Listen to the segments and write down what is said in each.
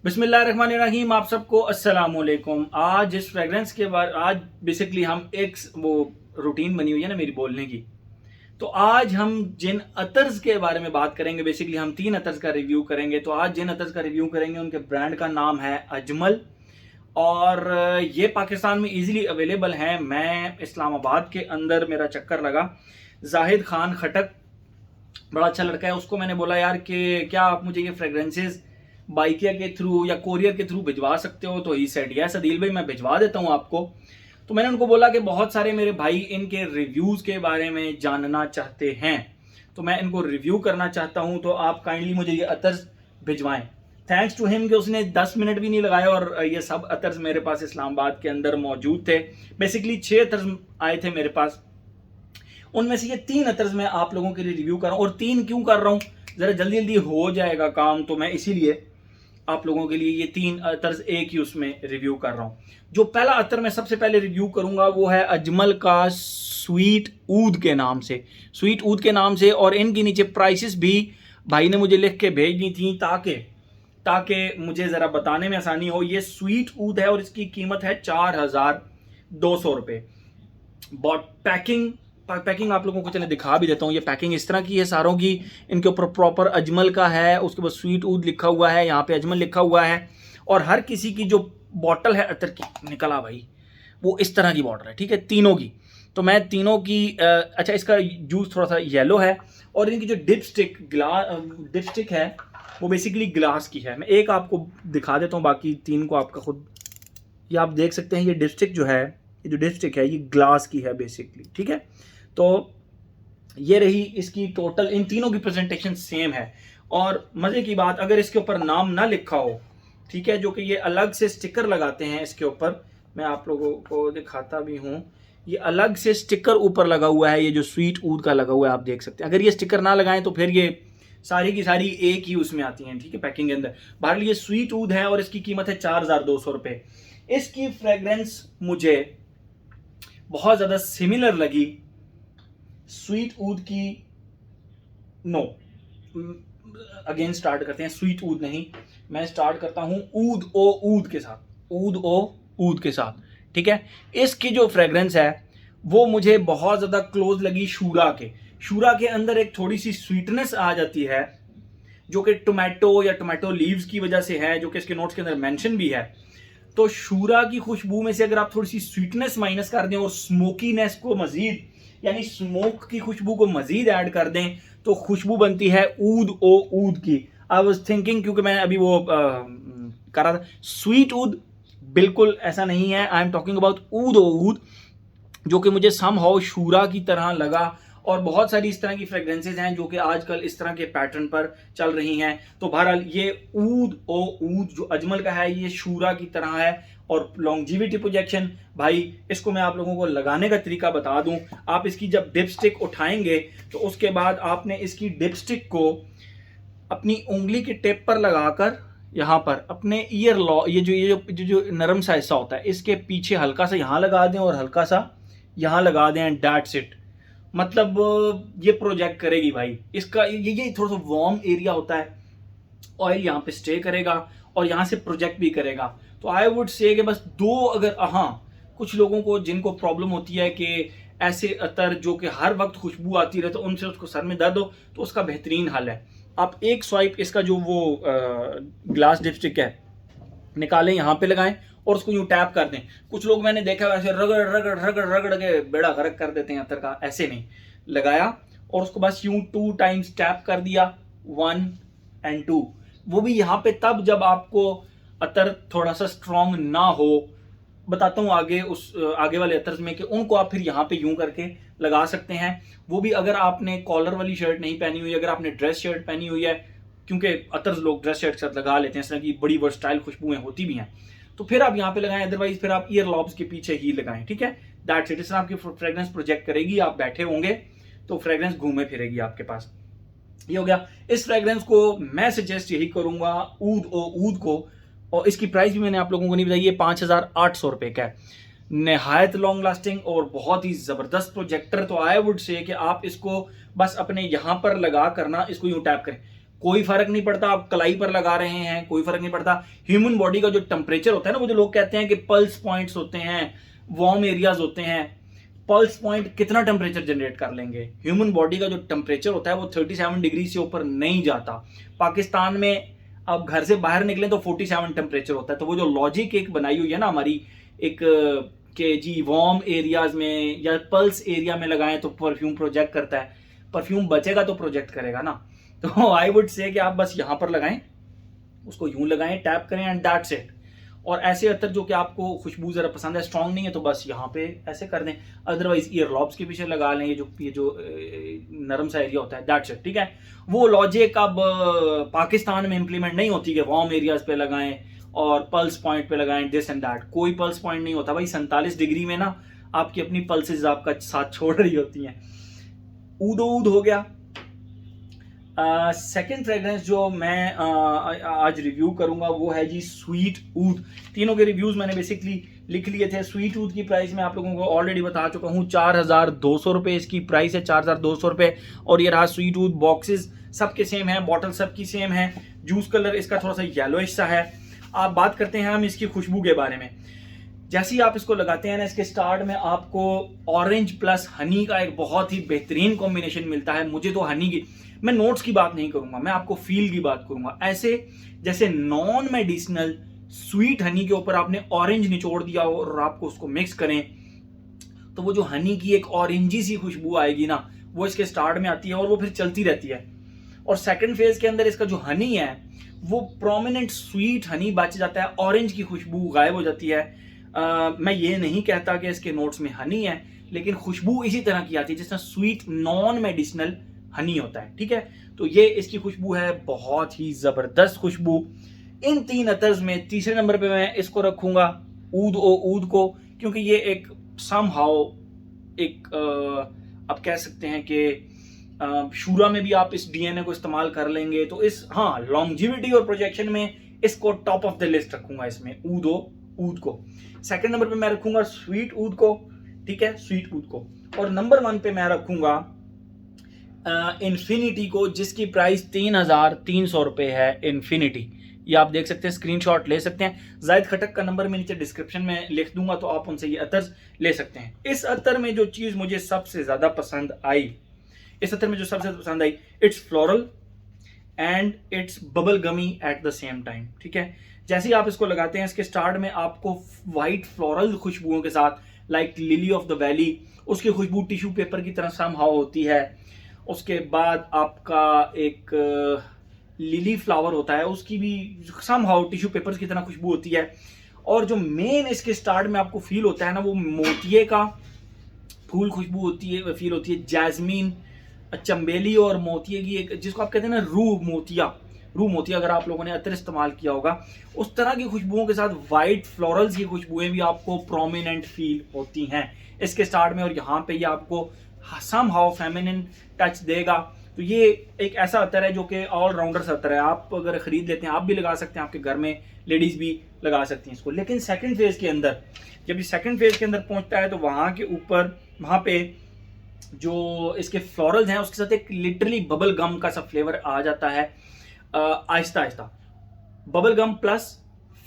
बिस्मिल्लाहिर्रहमानिर्रहीम। आप सबको अस्सलाम वालेकुम। आज इस फ्रेगरेंस के बाद आज बेसिकली हम एक वो रूटीन बनी हुई है ना मेरी बोलने की। तो आज हम जिन अतर्स के बारे में बात करेंगे, बेसिकली हम 3 अतर्स का रिव्यू करेंगे। तो आज जिन अतर्स का रिव्यू करेंगे उनके ब्रांड का नाम है अजमल, और ये पाकिस्तान में इजीली अवेलेबल हैं। मैं इस्लामाबाद के अंदर मेरा चक्कर लगा, जाहिद खान खटक बड़ा अच्छा लड़का है, उसको मैंने बोला यार कि क्या आप मुझे ये फ्रेग्रेंसेज बाइकिया के थ्रू या कोरियर के थ्रू भिजवा सकते हो। तो ही सेड यस अदील भाई, मैं भिजवा देता हूँ आपको। तो मैंने उनको बोला कि बहुत सारे मेरे भाई इनके रिव्यूज के बारे में जानना चाहते हैं, तो मैं इनको रिव्यू करना चाहता हूँ, तो आप काइंडली मुझे ये अतर्स भिजवाएं। थैंक्स टू हिम कि उसने 10 मिनट भी नहीं लगाए और ये सब अतर्स मेरे पास इस्लामाबाद के अंदर मौजूद थे। बेसिकली 6 अतर्स आए थे मेरे पास, उनमें से ये 3 अतर्स मैं आप लोगों के लिए रिव्यू कर रहा हूँ। और 3 क्यों कर रहा हूँ, जरा जल्दी जल्दी हो जाएगा काम, तो मैं इसीलिए आप लोगों के लिए ये 3 अतर्स एक ही उसमें रिव्यू कर रहा हूँ। जो पहला अतर मैं सबसे पहले रिव्यू करूंगा वो है अजमल का स्वीट ऊद के नाम से, स्वीट ऊद के नाम से। और इनके नीचे प्राइसेस भी भाई ने मुझे लिख के भेज दी थी ताकि ताकि मुझे ज़रा बताने में आसानी हो। ये स्वीट ऊद है और इसकी कीमत है 4200 रुपये। बॉट पैकिंग आप लोगों को चले दिखा भी देता हूँ। ये पैकिंग इस तरह की है सारों की, इनके ऊपर प्रॉपर अजमल का है, उसके बाद स्वीट ऊद लिखा हुआ है, यहाँ पे अजमल लिखा हुआ है। और हर किसी की जो बॉटल है अतर की, निकला भाई, वो इस तरह की बॉटल है, ठीक है, तीनों की। तो मैं तीनों की अच्छा, इसका जूस थोड़ा सा येलो है, और इनकी जो डिपस्टिक है वो बेसिकली ग्लास की है। मैं एक आपको दिखा देता हूँ, बाकी 3 को आपका खुद, ये आप देख सकते हैं। ये डिपस्टिक जो है, ये जो डिपस्टिक है ये ग्लास की है बेसिकली, ठीक है। तो ये रही इसकी टोटल, इन तीनों की प्रेजेंटेशन सेम है। और मजे की बात, अगर इसके ऊपर नाम ना लिखा हो, ठीक है, जो कि ये अलग से स्टिकर लगाते हैं इसके ऊपर, मैं आप लोगों को दिखाता भी हूं। ये अलग से स्टिकर ऊपर लगा हुआ है, ये जो स्वीट ऊद का लगा हुआ है, आप देख सकते हैं। अगर ये स्टिकर ना लगाएं तो फिर ये सारी की सारी एक ही उसमें आती हैं, ठीक है, पैकिंग के अंदर। बहरहाल ये स्वीट ऊद है और इसकी कीमत है 4200 रुपये। इसकी फ्रेग्रेंस मुझे बहुत ज़्यादा सिमिलर लगी स्वीट ऊद की। नो, अगेन स्टार्ट करते हैं, स्वीट ऊद नहीं, मैं स्टार्ट करता हूं ऊद ओ ऊद के साथ, ऊद ओ ऊद के साथ, ठीक है। इसकी जो फ्रेग्रेंस है वो मुझे बहुत ज़्यादा क्लोज लगी शूरा के। शूरा के अंदर एक थोड़ी सी स्वीटनेस आ जाती है, जो कि टोमेटो या टोमेटो लीव्स की वजह से है, जो कि इसके नोट्स के अंदर मेंशन भी है। तो शूरा की खुशबू में से अगर आप थोड़ी सी स्वीटनेस माइनस कर दें और स्मोकीनेस को मजीद, यानी स्मोक की खुशबू को मजीद ऐड कर दें, तो खुशबू बनती है ऊद ओ ऊद की। आई वाज थिंकिंग, क्योंकि मैं अभी वो कर रहा था, स्वीट ऊद बिल्कुल ऐसा नहीं है। आई एम टॉकिंग अबाउट ऊद ओ ऊद, जो कि मुझे सम हाउ शूरा की तरह लगा। और बहुत सारी इस तरह की फ्रेग्रेंसेज हैं जो कि आजकल इस तरह के पैटर्न पर चल रही हैं। तो बहरहाल ये ऊद ओ ऊद जो अजमल का है ये शूरा की तरह है। और लॉन्जिविटी प्रोजेक्शन, भाई इसको मैं आप लोगों को लगाने का तरीका बता दूं। आप इसकी जब डिपस्टिक उठाएंगे तो उसके बाद आपने इसकी डिपस्टिक को अपनी उंगली के टिप पर लगाकर यहाँ पर अपने ईयर लॉ, ये जो नरम सा हिस्सा होता है, इसके पीछे हल्का सा यहाँ लगा दें और हल्का सा यहाँ लगा दें, एंड दैट्स इट। मतलब ये प्रोजेक्ट करेगी भाई। इसका ये थोड़ा सा वार्म एरिया होता है, ऑयल यहाँ पे स्टे करेगा और यहाँ से प्रोजेक्ट भी करेगा। तो आई वुड से कि बस 2, अगर हाँ, कुछ लोगों को जिनको प्रॉब्लम होती है कि ऐसे अतर जो कि हर वक्त खुशबू आती रहे, तो उनसे उसको सर में दर्द हो, तो उसका बेहतरीन हल है, आप एक स्वाइप इसका जो वो ग्लास डिपस्टिक है निकालें, यहाँ पे लगाएं और उसको यूं टैप कर दें। कुछ लोग मैंने देखा वैसे रगड़ रगड़ रगड़ रगड़ के बेड़ा गर्क कर देते हैं अतर का, ऐसे नहीं। लगाया और उसको बस यूं 2 टाइम्स टैप कर दिया, 1 and 2। वो भी यहाँ पे तब जब आपको अतर थोड़ा सा स्ट्रॉन्ग ना हो। बताता हूँ आगे उस आगे वाले अतर में कि उनको आप फिर यहाँ पे यूं करके लगा सकते हैं। वो भी अगर आपने कॉलर वाली शर्ट नहीं पहनी हुई, अगर आपने ड्रेस शर्ट पहनी हुई है, क्योंकि अतर लोग ड्रेस शर्ट के साथ लगा लेते हैं, इस तरह की बड़ी वर्सटाइल खुशबुएं होती भी हैं, तो फिर आप यहाँ पे लगाएं। अदरवाइज फिर आप ईयर लॉब्स के पीछे ही लगाएं, ठीक है। That's it. इस तरह आपकी फ्रेग्रेंस प्रोजेक्ट करेगी, आप बैठे होंगे तो फ्रेग्रेंस घूमे फिरेगी आपके पास। ये हो गया। इस फ्रेग्रेंस को मैं सजेस्ट यही करूंगा, ऊद ओ ऊद को। और इसकी प्राइस भी मैंने आप लोगों को नहीं बताई, ये 5800 रुपए का है। नहायत लॉन्ग लास्टिंग और बहुत ही जबरदस्त प्रोजेक्टर। तो आई वुड से कि आप इसको बस अपने यहां पर लगा करना, इसको यूं टैप करें। कोई फर्क नहीं पड़ता आप कलाई पर लगा रहे हैं, कोई फर्क नहीं पड़ता। ह्यूमन बॉडी का जो टेम्परेचर होता है ना, वो जो लोग कहते हैं कि पल्स पॉइंट्स होते हैं, वार्म एरियाज होते हैं, पल्स पॉइंट कितना टेम्परेचर जनरेट कर लेंगे? ह्यूमन बॉडी का जो टेम्परेचर होता है वो 37 डिग्री से ऊपर नहीं जाता। पाकिस्तान में आप घर से बाहर निकलें तो 47 टेम्परेचर होता है। तो वो जो लॉजिक एक बनाई हुई है ना हमारी, एक के जी वार्म एरियाज में या पल्स एरिया में लगाएं तो परफ्यूम प्रोजेक्ट करता है, परफ्यूम बचेगा तो प्रोजेक्ट करेगा ना। तो आई वुड से कि आप बस यहां पर लगाएं, उसको यूं लगाएं, टैप करें एंड दैट्स इट। और ऐसे अतर जो कि आपको खुशबू जरा पसंद है, स्ट्रांग नहीं है, तो बस यहाँ पे ऐसे कर दें। अदरवाइज ईयर लॉब्स के पीछे लगा लें, ये जो नरम सा एरिया होता है, दैट्स इट, ठीक है। वो लॉजिक अब पाकिस्तान में इंप्लीमेंट नहीं होती कि वार्म एरियाज पे लगाएं और पल्स पॉइंट पे लगाएं दिस एंड दैट। कोई पल्स पॉइंट नहीं होता भाई। 47 डिग्री में ना आपकी अपनी पल्सेज आपका साथ छोड़ रही होती हैं। ऊदो ऊद हो गया। सेकेंड फ्रेग्रेंस जो मैं आज रिव्यू करूंगा वो है जी स्वीट ऊद। तीनों के रिव्यूज मैंने बेसिकली लिख लिए थे। स्वीट ऊद की प्राइस मैं आप लोगों को ऑलरेडी बता चुका हूँ, 4200 रुपये इसकी प्राइस है, 4200 रुपये। और ये रहा स्वीट ऊद। बॉक्सेस सबके सेम है, बॉटल सबकी सेम है। जूस कलर इसका थोड़ा सा येलोइश सा है। आप बात करते हैं हम इसकी खुशबू के बारे में। जैसे ही आप इसको लगाते हैं ना, इसके स्टार्ट में आपको ऑरेंज प्लस हनी का एक बहुत ही बेहतरीन कॉम्बिनेशन मिलता है। मुझे तो हनी की, मैं नोट्स की बात नहीं करूंगा, मैं आपको फील की बात करूंगा। ऐसे जैसे नॉन मेडिसिनल स्वीट हनी के ऊपर आपने ऑरेंज निचोड़ दिया हो और आपको उसको मिक्स करें तो वो जो हनी की एक ऑरेंजी सी खुशबू आएगी ना, वो इसके स्टार्ट में आती है और वो फिर चलती रहती है। और सेकंड फेज के अंदर इसका जो हनी है वो प्रोमिनेंट स्वीट हनी बच जाता है, ऑरेंज की खुशबू गायब हो जाती है। मैं ये नहीं कहता कि इसके नोट्स में हनी है, लेकिन खुशबू इसी तरह की आती है जिस तरह स्वीट नॉन मेडिसिनल हनी होता है, ठीक है। तो ये इसकी खुशबू है, बहुत ही जबरदस्त खुशबू। इन तीन अतर्स में तीसरे नंबर पे मैं इसको रखूंगा ऊद ओ ऊद को, क्योंकि ये एक समहाउ एक आप कह सकते हैं कि शूरा में भी आप इस डीएनए को इस्तेमाल कर लेंगे। तो इस लॉन्जिविटी और प्रोजेक्शन में इसको टॉप ऑफ द लिस्ट रखूंगा इसमें, ऊद ओ ऊद को। सेकंड नंबर पे मैं रखूंगा स्वीट ऊद को, ठीक है, स्वीट ऊद को। और नंबर 1 पे मैं रखूंगा इन्फिनिटी को, जिसकी प्राइस 3300 रुपये है। इन्फिनिटी, ये आप देख सकते हैं, स्क्रीनशॉट ले सकते हैं। जायद खटक का नंबर मैं नीचे डिस्क्रिप्शन में लिख दूंगा, तो आप उनसे ये अतर ले सकते हैं। इस अतर में जो चीज मुझे सबसे ज्यादा पसंद आई, इस अतर में जो सबसे पसंद आई, it's floral and it's bubble gummy at the same time, ठीक है। जैसे ही आप इसको लगाते हैं, इसके स्टार्ट में आपको व्हाइट फ्लोरल खुशबुओं के साथ, like lily of the valley, उसकी खुशबू टिश्यू पेपर की तरह समहाउ होती है। उसके बाद आपका एक लिली फ्लावर होता है, उसकी भी समहाउ टिश्यू पेपर्स की तरह खुशबू होती है। और जो मेन इसके स्टार्ट में आपको फील होता है ना, वो मोतिये का फूल खुशबू होती है, फील होती है। जैस्मीन, चंबेली और मोतिये की एक, जिसको आप कहते हैं ना रू मोतिया, अगर आप लोगों ने अतर इस्तेमाल किया होगा, उस तरह की खुशबुओं के साथ वाइट फ्लोरल्स की खुशबुएं भी आपको प्रोमिनेंट फील होती हैं इसके स्टार्ट में। और यहाँ पे ये आपको समहाउ फेमिनिन टच देगा। तो ये एक ऐसा अतर है जो कि ऑलराउंडर अतर है। आप अगर खरीद लेते हैं, आप भी लगा सकते हैं, आपके घर में लेडीज भी लगा सकती हैं इसको। लेकिन सेकंड फेज के अंदर, जब ये सेकंड फेज के अंदर पहुंचता है, तो वहां के ऊपर, वहां पे जो इसके फ्लोरल्स हैं उसके साथ एक लिटरली बबल गम का सा फ्लेवर आ जाता है, Aahista Aahista. Bubble gum plus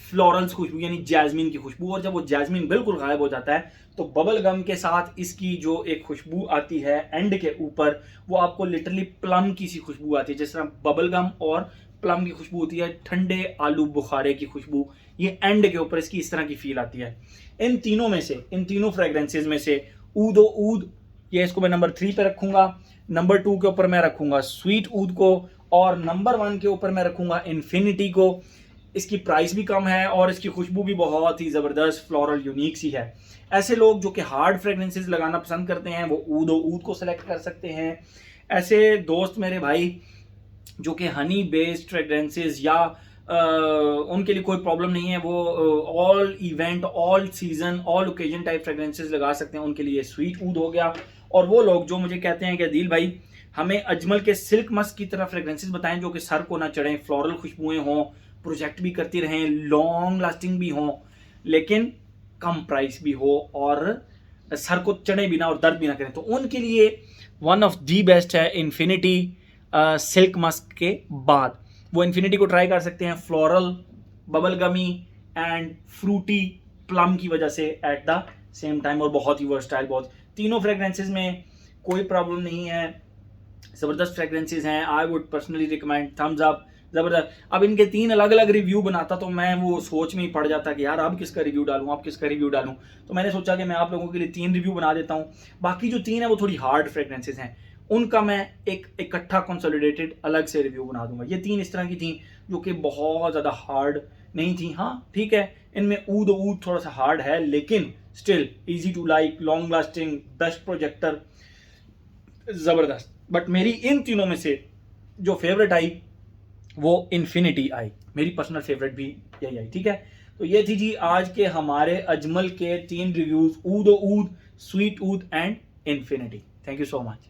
florals खुशबू, यानी जैस्मिन की खुशबू। और जब वो जैस्मिन बिल्कुल गायब हो जाता है, तो बबल गम के साथ इसकी जो एक खुशबू आती है एंड के ऊपर, वो आपको लिटरली प्लम की सी खुशबू आती है। जिस तरह बबल गम और प्लम की खुशबू होती है, ठंडे आलू बुखारे की खुशबू, ये एंड के ऊपर इसकी इस तरह की फील आती है। इन तीनों में से, इन तीनों फ्रेग्रेंसेज में से ऊद ओ ऊद, ये इसको मैं नंबर 3 पे रखूंगा। नंबर 2 के ऊपर मैं रखूंगा स्वीट ऊद को, और नंबर 1 के ऊपर मैं रखूंगा इन्फिनिटी को। इसकी प्राइस भी कम है और इसकी खुशबू भी बहुत ही ज़बरदस्त फ्लोरल यूनिक सी है। ऐसे लोग जो कि हार्ड फ्रेग्रेंसेस लगाना पसंद करते हैं, वो ऊद ओ ऊद को सेलेक्ट कर सकते हैं। ऐसे दोस्त मेरे भाई जो कि हनी बेस्ड फ्रेग्रेंसेस या उनके लिए कोई प्रॉब्लम नहीं है, वो all event, all season, all occasion type fragrances लगा सकते हैं, उनके लिए स्वीट ऊद हो गया। और वो लोग जो मुझे कहते हैं कि अदील भाई हमें अजमल के सिल्क मस्क की तरह फ्रेग्रेंसेस बताएं जो कि सर को ना चढ़ें, फ्लोरल खुशबुएं हों, प्रोजेक्ट भी करती रहें, लॉन्ग लास्टिंग भी हों, लेकिन कम प्राइस भी हो और सर को चढ़े भी ना और दर्द भी ना करें, तो उनके लिए वन ऑफ दी बेस्ट है इन्फिनिटी। सिल्क मस्क के बाद। वो इन्फिनिटी को ट्राई कर सकते हैं floral, bubble gummy and fruity plum की वजह से एट द सेम टाइम, और बहुत ही वर्सटाइल, बहुत तीनों फ्रेगरेंसेज में कोई प्रॉब्लम नहीं है, ज़बरदस्त फ्रेगरेंसेज हैं। I would personally recommend, thumbs up, ज़बरदस्त। अब इनके 3 अलग अलग रिव्यू बनाता तो मैं वो सोच में ही पड़ जाता कि यार अब किसका रिव्यू डालूं, अब किसका रिव्यू डालूं। तो मैंने सोचा कि मैं आप लोगों के लिए 3 रिव्यू बना देता हूं। बाकी जो 3 है वो थोड़ी हार्ड फ्रेगरेंसेज हैं, उनका मैं एक इकट्ठा कंसोलिडेटेड अलग से रिव्यू बना दूंगा। ये 3 इस तरह की थी जो कि बहुत ज़्यादा हार्ड नहीं थी। हाँ ठीक है, इनमें ऊद थोड़ा सा हार्ड है, लेकिन still easy to like, long lasting, best projector, ज़बरदस्त। बट मेरी इन तीनों में से जो फेवरेट आई वो इन्फिनिटी आई, मेरी पर्सनल फेवरेट भी यही आई। ठीक है, तो ये थी जी आज के हमारे अजमल के 3 reviews, oud, sweet oud and infinity. Thank you so much.